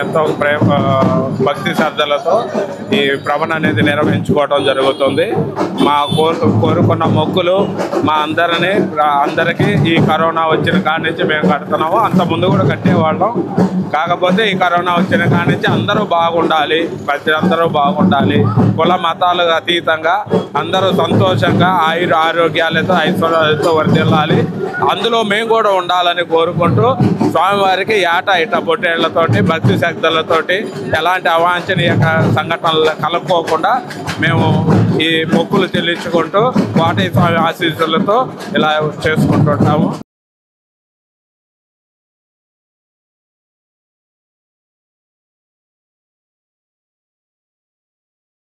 ఎంతో ప్రేమ భక్తి శ్రద్ధలతో ఈ ప్రవణ అనేది నిర్వహించుకోవడం జరుగుతుంది. మా కోరుకున్న మొక్కులు మా అందరికీ ఈ కరోనా వచ్చిన కాడి నుంచి మేము కడుతున్నాము. అంత ముందు కూడా కట్టేవాళ్ళం. కాకపోతే ఈ కరోనా వచ్చిన కాడి నుంచి అందరూ బాగుండాలి, ప్రజలందరూ బాగుండాలి, కుల మతాలకు అతీతంగా అందరూ సంతోషంగా ఆరోగ్యాలతో ఐశ్వర్యాలతో వర్ధిల్లాలి, అందులో మేము కూడా ఉండాలని కోరుకుంటూ స్వామివారికి ఇట పొట్టేళ్లతోటి భక్తి శ్రద్ధలతోటి ఎలాంటి అవాంఛనీయ సంఘటనలు కలుపుకోకుండా మేము ఈ మొక్కులు చెల్లించుకుంటూ వాటి స్వామి ఆశీస్సులతో ఇలా చేసుకుంటుంటాము.